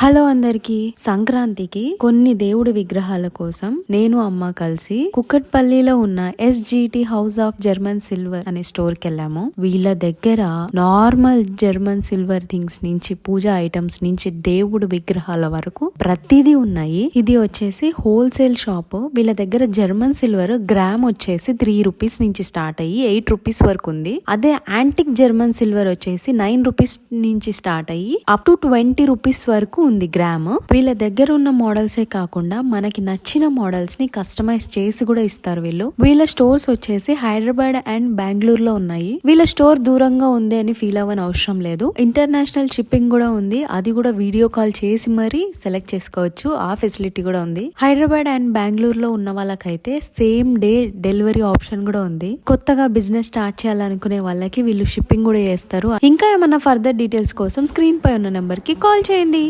Hello అందరికి. సంక్రాంతికి కొన్ని దేవుడి విగ్రహాల కోసం నేను అమ్మ కలిసి కుక్కట్పల్లిలో ఉన్న SGT house of German silver అనే స్టోర్ కి వెళ్ళాము. వీళ్ళ దగ్గర నార్మల్ జర్మన్ సిల్వర్ థింగ్స్ నుంచి పూజా ఐటమ్స్ నుంచి దేవుడి విగ్రహాల వరకు ప్రతిదీ ఉన్నాయి. ఇది వచ్చేసి హోల్సేల్ షాప్. వీళ్ళ దగ్గర జర్మన్ సిల్వర్ గ్రామ్ వచ్చేసి 3 రూపీస్ నుంచి స్టార్ట్ అయ్యి 8 రూపీస్ వరకు ఉంది. అదే యాంటిక్ జర్మన్ సిల్వర్ వచ్చేసి 9 రూపీస్ నుంచి స్టార్ట్ అయ్యి అప్ టు 20 రూపీస్ వరకు ఉంది గ్రామ్. వీళ్ళ దగ్గర ఉన్న మోడల్సే కాకుండా మనకి నచ్చిన మోడల్స్ ని కస్టమైజ్ చేసి కూడా ఇస్తారు వీళ్ళు. వీళ్ళ స్టోర్స్ వచ్చేసి హైదరాబాద్ అండ్ బెంగళూరు లో ఉన్నాయి. వీళ్ళ స్టోర్ దూరంగా ఉంది అని ఫీల్ అవ్వని అవసరం లేదు. ఇంటర్నేషనల్ షిప్పింగ్ కూడా ఉంది. అది కూడా వీడియో కాల్ చేసి మరీ సెలెక్ట్ చేసుకోవచ్చు. ఆ ఫెసిలిటీ కూడా ఉంది. హైదరాబాద్ అండ్ బెంగళూరు లో ఉన్న వాళ్ళకైతే సేమ్ డే డెలివరీ ఆప్షన్ కూడా ఉంది. కొత్తగా బిజినెస్ స్టార్ట్ చేయాలనుకునే వాళ్ళకి వీళ్ళు షిప్పింగ్ కూడా చేస్తారు. ఇంకా ఏమన్నా ఫర్దర్ డీటెయిల్స్ కోసం స్క్రీన్ పై ఉన్న నెంబర్ కి కాల్ చేయండి.